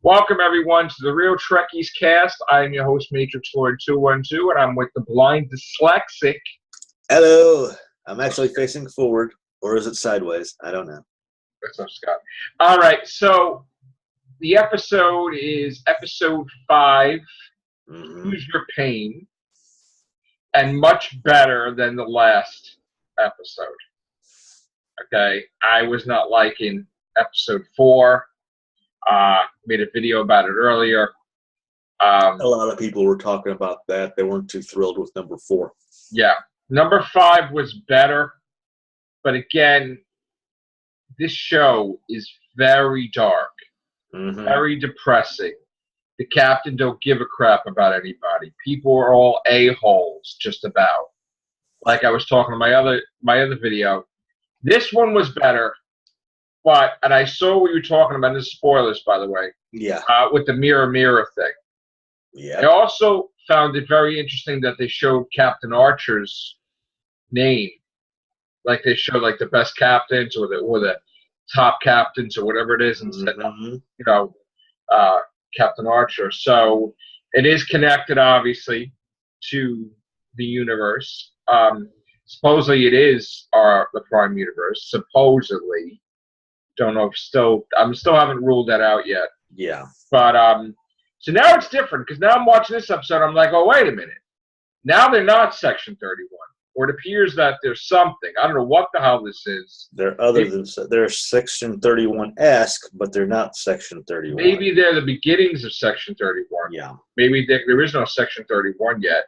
Welcome, everyone, to the Real Trekkies cast. I am your host, Matrixlord212, and I'm with the blind dyslexic. Hello. I'm actually facing forward, or is it sideways? I don't know. What's up, Scott? All right, so the episode is episode 5, Use Your Pain, and much better than the last episode. Okay, I was not liking episode 4. Made a video about it earlier. A lot of people were talking about that. They weren't too thrilled with number 4. Yeah. Number 5 was better. But again, this show is very dark. Very depressing. The captain don't give a crap about anybody. People are all a-holes, just about. Like I was talking to my other video. This one was better. And I saw what you were talking about. This is spoilers, by the way. Yeah. With the mirror thing. Yeah. I also found it very interesting that they showed Captain Archer's name. Like they showed like the best captains or the top captains or whatever it is, and said, Captain Archer. So it is connected, obviously, to the universe. Supposedly it is the Prime Universe. Supposedly. Don't know if I'm still haven't ruled that out yet. Yeah. But so now it's different because now I'm watching this episode. I'm like, oh, wait a minute. Now they're not Section 31, or it appears that there's something. I don't know what the hell this is. They're Section 31-esque, but they're not Section 31. Maybe they're the beginnings of Section 31. Yeah. Maybe there is no Section 31 yet.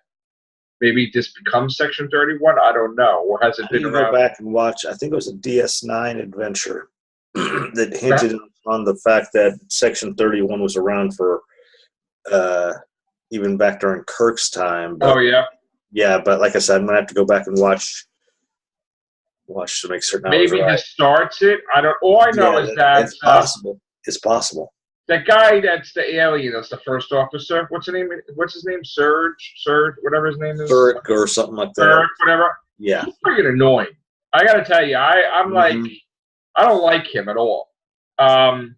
Maybe this becomes Section 31. I don't know. Or has it been around? Go back and watch. I think it was a DS9 adventure that hinted on the fact that Section 31 was around for even back during Kirk's time. But, oh, yeah? Yeah, but like I said, I'm going to have to go back and watch to make certain I was right. Maybe this starts it. All I know is that it's possible. It's possible. That guy that's the alien, that's the first officer. What's his name? Serge, whatever his name is. Burke or something like that. Burke, whatever. Yeah. He's freaking annoying. I got to tell you, I'm like, I don't like him at all. And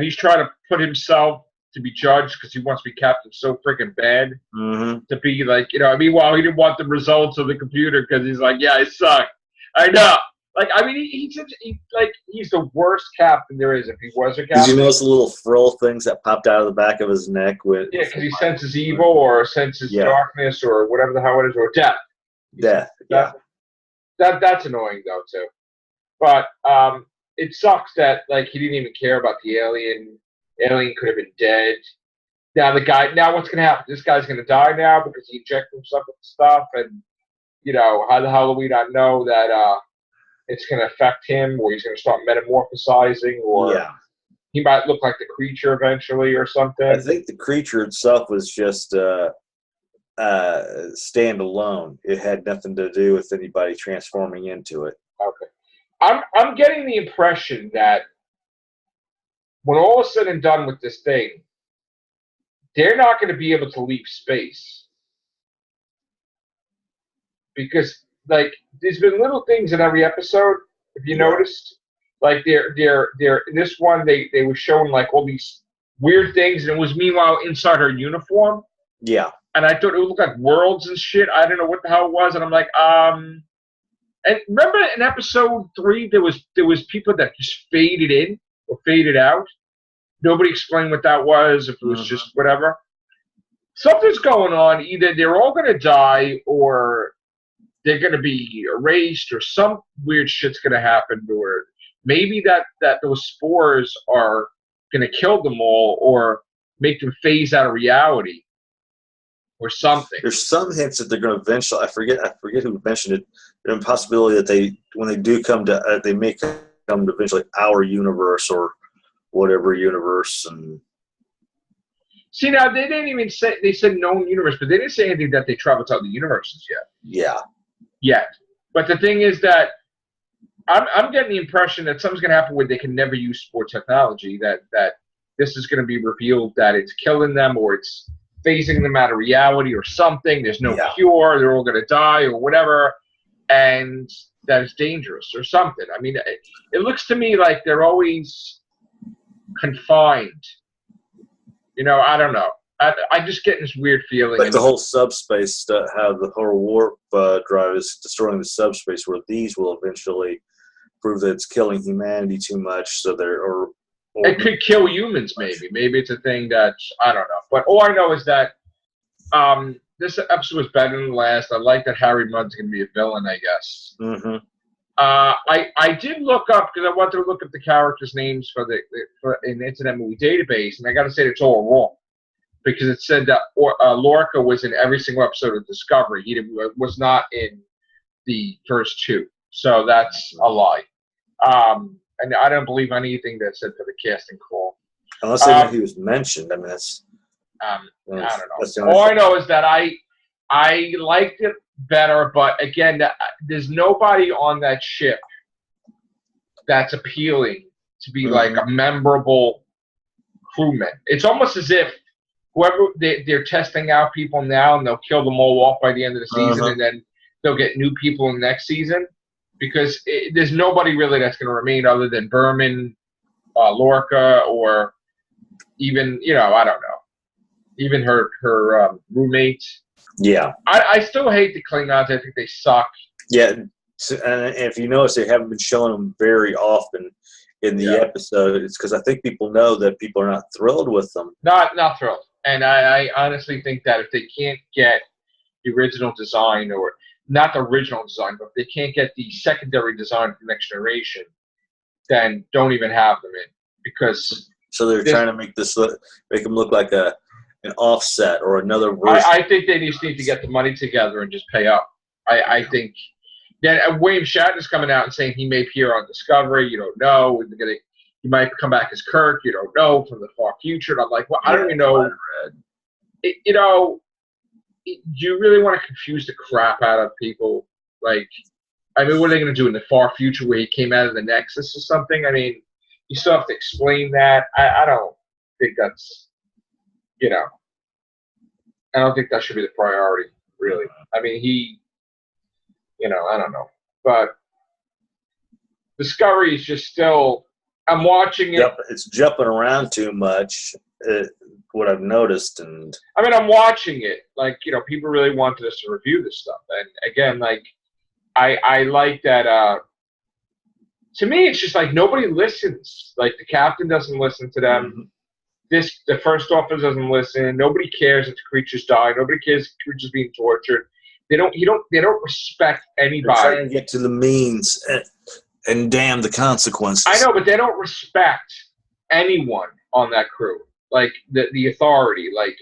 he's trying to put himself to be judged because he wants to be captain so freaking bad. To be like, meanwhile, he didn't want the results of the computer because he's like, yeah, I suck. I know. Like, I mean, he's the worst captain there is if he was a captain. Did you notice the little frill things that popped out of the back of his neck? Yeah, because he senses evil or senses darkness or whatever the hell it is, or death. Death, yeah. That's annoying, though, too. But it sucks that, like, he didn't even care about the alien. Alien could have been dead. Now, what's going to happen? This guy's going to die now because he injected himself with stuff, and, how the hell do we not know that it's going to affect him, or he's going to start metamorphosizing, or he might look like the creature eventually or something? I think the creature itself was just standalone. It had nothing to do with anybody transforming into it. Okay. I'm getting the impression that when all is said and done with this thing, they're not going to be able to leave space. Because, like, there's been little things in every episode, if you noticed. Like, they're in this one, they were showing, like, all these weird things, and it was, meanwhile, inside her uniform. Yeah. And I thought it looked like worlds and shit. I don't know what the hell it was, and I'm like, And remember in episode 3, there was people that just faded in or faded out. Nobody explained what that was, if it was just whatever. Something's going on. Either they're all going to die, or they're going to be erased, or some weird shit's going to happen, or maybe that those spores are going to kill them all, or make them phase out of reality, or something. There's some hints that they're going to eventually. I forget who mentioned it. There's a possibility that when they do come to, they may come to eventually our universe or whatever universe. And see, now they didn't even say, they said known universe, but they didn't say anything that they traveled to other universes yet. Yeah. Yet. But the thing is that I'm getting the impression that something's going to happen where they can never use spore technology. That this is going to be revealed that it's killing them, or it's phasing them out of reality, or something. There's no cure. They're all going to die, or whatever. And that is dangerous, or something. I mean, it looks to me like they're always confined I don't know. I just get this weird feeling. Like the whole subspace stuff, how the whole warp drive is destroying the subspace, where these will eventually prove that it's killing humanity too much, so they're or it could kill humans. Maybe it's a thing that I don't know. But all I know is that this episode was better than the last. I like that Harry Mudd's going to be a villain, I guess. Mm-hmm. I did look up because I wanted to look up the characters' names for in the Internet Movie Database, and I got to say it's all wrong because it said that Lorca was in every single episode of Discovery. He was not in the first two, so that's a lie. And I don't believe anything that said for the casting call. Unless they know he was mentioned. I mean, that's. I don't know. All I know is that I liked it better, but again, there's nobody on that ship that's appealing to be like a memorable crewman. It's almost as if whoever they're testing out people now, and they'll kill them all off by the end of the season, and then they'll get new people in the next season. Because there's nobody really that's going to remain other than Berman, Lorca, or even, I don't know, even her roommate. Yeah. I still hate the Klingons. I think they suck. Yeah. So, and if you notice, they haven't been showing them very often in the episode. It's because I think people know that people are not thrilled with them. Not thrilled. And I honestly think that if they can't get the original design, or not the original design, but if they can't get the secondary design for Next Generation, then don't even have them in. Because so they're trying to make them look like an offset or another version. I think they just need to get the money together and just pay up. I think that William Shatner's coming out and saying he may appear on Discovery. You don't know. He might come back as Kirk. You don't know, from the far future. And I'm like, well, I don't even know. Do you really want to confuse the crap out of people? Like, I mean, what are they going to do in the far future where he came out of the Nexus or something? I mean, you still have to explain that. I don't think that's, I don't think that should be the priority, really. I mean, I don't know. But Discovery is just still, I'm watching it. It's jumping around too much. What I've noticed, and I mean, I'm watching it. Like, people really wanted us to review this stuff, and again, like, I like that. To me, it's just like nobody listens. Like, the captain doesn't listen to them. The first officer doesn't listen. Nobody cares if the creatures die. Nobody cares if the creatures being tortured. They don't respect anybody. They're trying to get to the means and damn the consequences. I know, but they don't respect anyone on that crew. Like the authority, like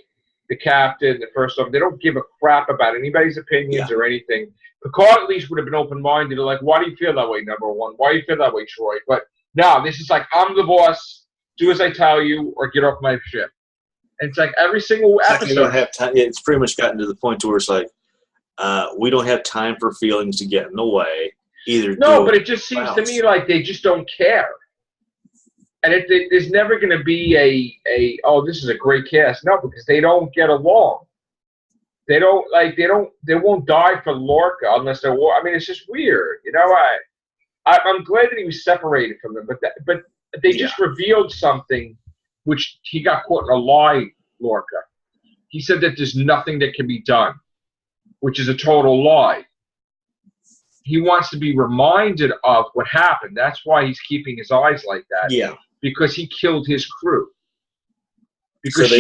the captain, the first officer, they don't give a crap about anybody's opinions or anything. Picard at least would have been open-minded. They're like, why do you feel that way, number one? Why do you feel that way, Troy? But no, this is like, I'm the boss. Do as I tell you, or get off my ship. And it's like every single episode. Like, you don't have time. It's pretty much gotten to the point where it's like, we don't have time for feelings to get in the way. No, but it just seems to me like they just don't care. And there's never going to be this is a great cast. No, because they don't get along. They won't die for Lorca unless they're war. I mean, it's just weird. I'm glad that he was separated from them, but they just revealed something, which he got caught in a lie, Lorca. He said that there's nothing that can be done, which is a total lie. He wants to be reminded of what happened. That's why he's keeping his eyes like that. Yeah. Because he killed his crew. Because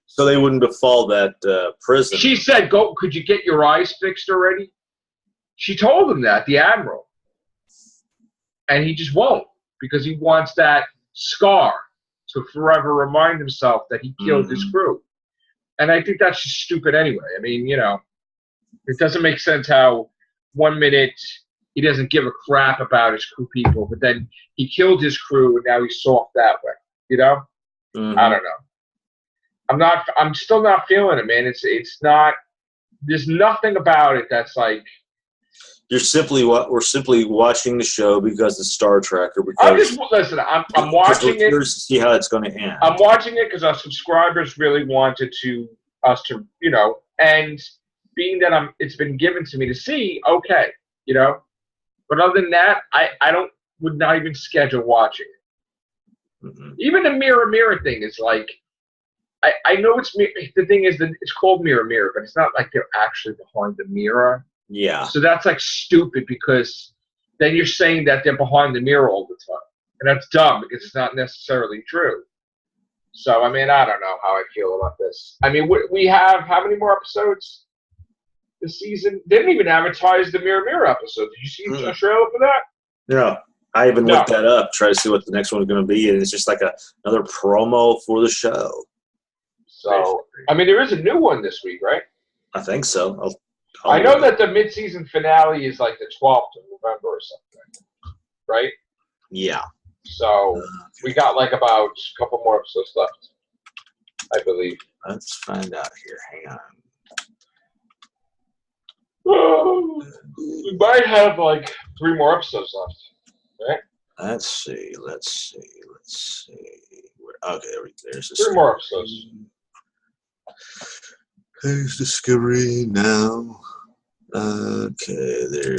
so they wouldn't befall that prison. She said, could you get your eyes fixed already? She told him that, the Admiral. And he just won't, because he wants that scar to forever remind himself that he killed his crew. And I think that's just stupid anyway. I mean, it doesn't make sense how 1 minute he doesn't give a crap about his crew people, but then he killed his crew and now he's soft that way. I don't know. I'm still not feeling it, man. It's not, there's nothing about it that's like, we're simply watching the show because it's Star Trek, or because I'm watching it to see how it's going to end. I'm watching it because our subscribers really wanted us to, and being that it's been given to me to see, okay, But other than that, I would not even schedule watching it. Even the mirror thing is like, I know it's the thing is that it's called Mirror Mirror, but it's not like they're actually behind the mirror. Yeah. So that's like stupid because then you're saying that they're behind the mirror all the time, and that's dumb because it's not necessarily true. So I mean, I don't know how I feel about this. I mean, we have how many more episodes this season? They didn't even advertise the Mirror Mirror episode. Did you see a trailer for that? No. I even looked that up, try to see what the next one's going to be, and it's just like another promo for the show. So, I mean, there is a new one this week, right? I think so. I know that the mid-season finale is like the 12th of November or something, right? Yeah. So, we got like about a couple more episodes left, I believe. Let's find out here. Hang on. We might have like 3 more episodes left, right? Let's see. Okay, there's 3 more episodes. There's Discovery now. Okay, there.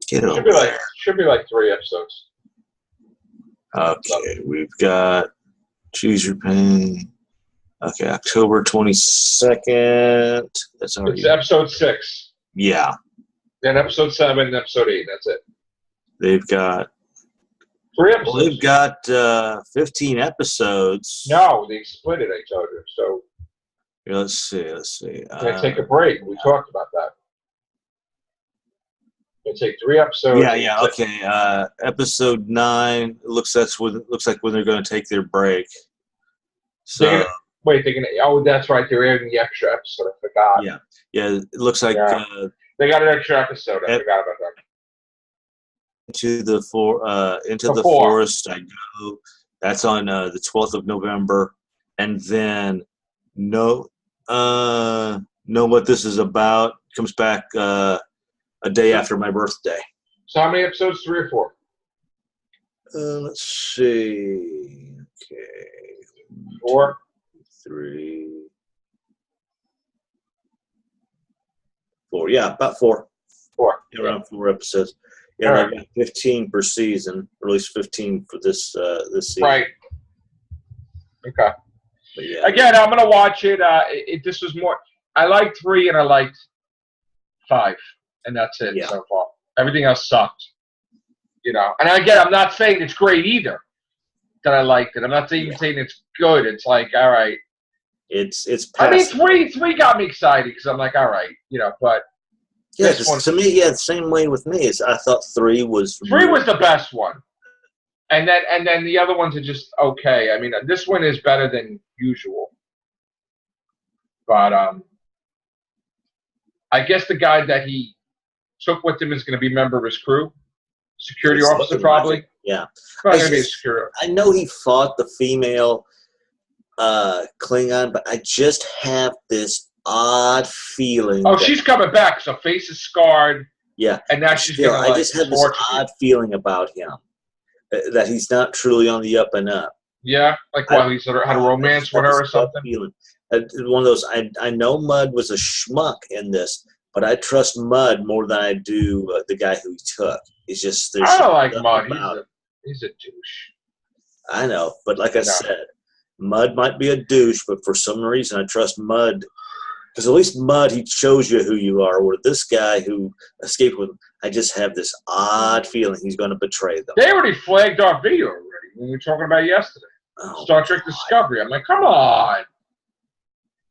Get over there. Should be like 3 episodes. Okay, we've got Choose Your Pain. Okay, October 22nd. That's already. It's episode 6. Yeah. Then episode 7 and episode 8. That's it. They've got 3 episodes. Well, they've got 15 episodes. No, they split it, I told you. So here, let's see. We're going to take a break. We talked about that. We're going to take 3 episodes. Yeah, okay. Episode 9 looks like when they're going to take their break. So they're gonna. Oh, that's right. They're adding the extra episode. I forgot. Yeah. It looks like they got an extra episode. I forgot about that. Into the forest I go. That's on the 12th of November, and then know what this is about comes back a day after my birthday. So how many episodes? 3 or 4? Let's see. Okay. 4, 3, 4. Yeah, about 4. 4. Yeah, around 4 episodes. Yeah, right. 15 per season, or at least 15 for this season. Right. Okay. But yeah. Again, I'm gonna watch it. This was more. I liked 3 and I liked 5, and that's it so far. Everything else sucked. You know. And again, I'm not saying it's great either. That I liked it. I'm not saying it's good. It's like, all right. It's. I mean, 3 got me excited because I'm like, all right, you know, but. Yeah, to me, the same way with me. I thought 3 was. 3 was the best one, and then the other ones are just okay. I mean, this one is better than usual, but I guess the guy that he took with him is going to be a member of his crew, security officer probably. Yeah, probably going to be a security. I know he fought the female Klingon, but I just have this odd feeling. Oh, she's coming back. So face is scarred. Yeah, and now she's gonna. I just have this odd feeling about him that he's not truly on the up and up. Yeah, like while he's had a romance with her or something. Feeling. One of those. I know Mudd was a schmuck in this, but I trust Mudd more than I do the guy who he took. It's just I don't like Mudd. He's a douche. I know, but like I said, Mudd might be a douche, but for some reason I trust Mudd. Because at least Mudd, he shows you who you are. Where this guy who escaped with him, I just have this odd feeling he's going to betray them. They already flagged our video already when we were talking about it yesterday. Star Trek Discovery. I'm like, come on.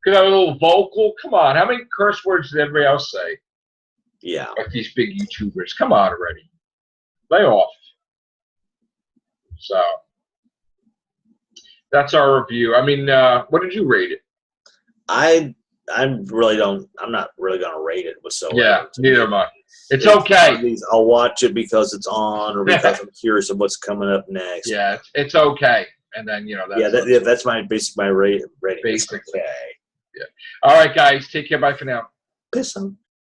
Because I'm a little vocal. Come on. How many curse words did everybody else say? Yeah. Like these big YouTubers. Come on already. Lay off. So, that's our review. I mean, what did you rate it? I'm not really going to rate it whatsoever. Yeah, neither am I. It's okay. I'll watch it because it's on or because I'm curious of what's coming up next. Yeah, it's okay. And then, that's my rating. Basically. Okay. Yeah. All right, guys. Take care. Bye for now. Peace out.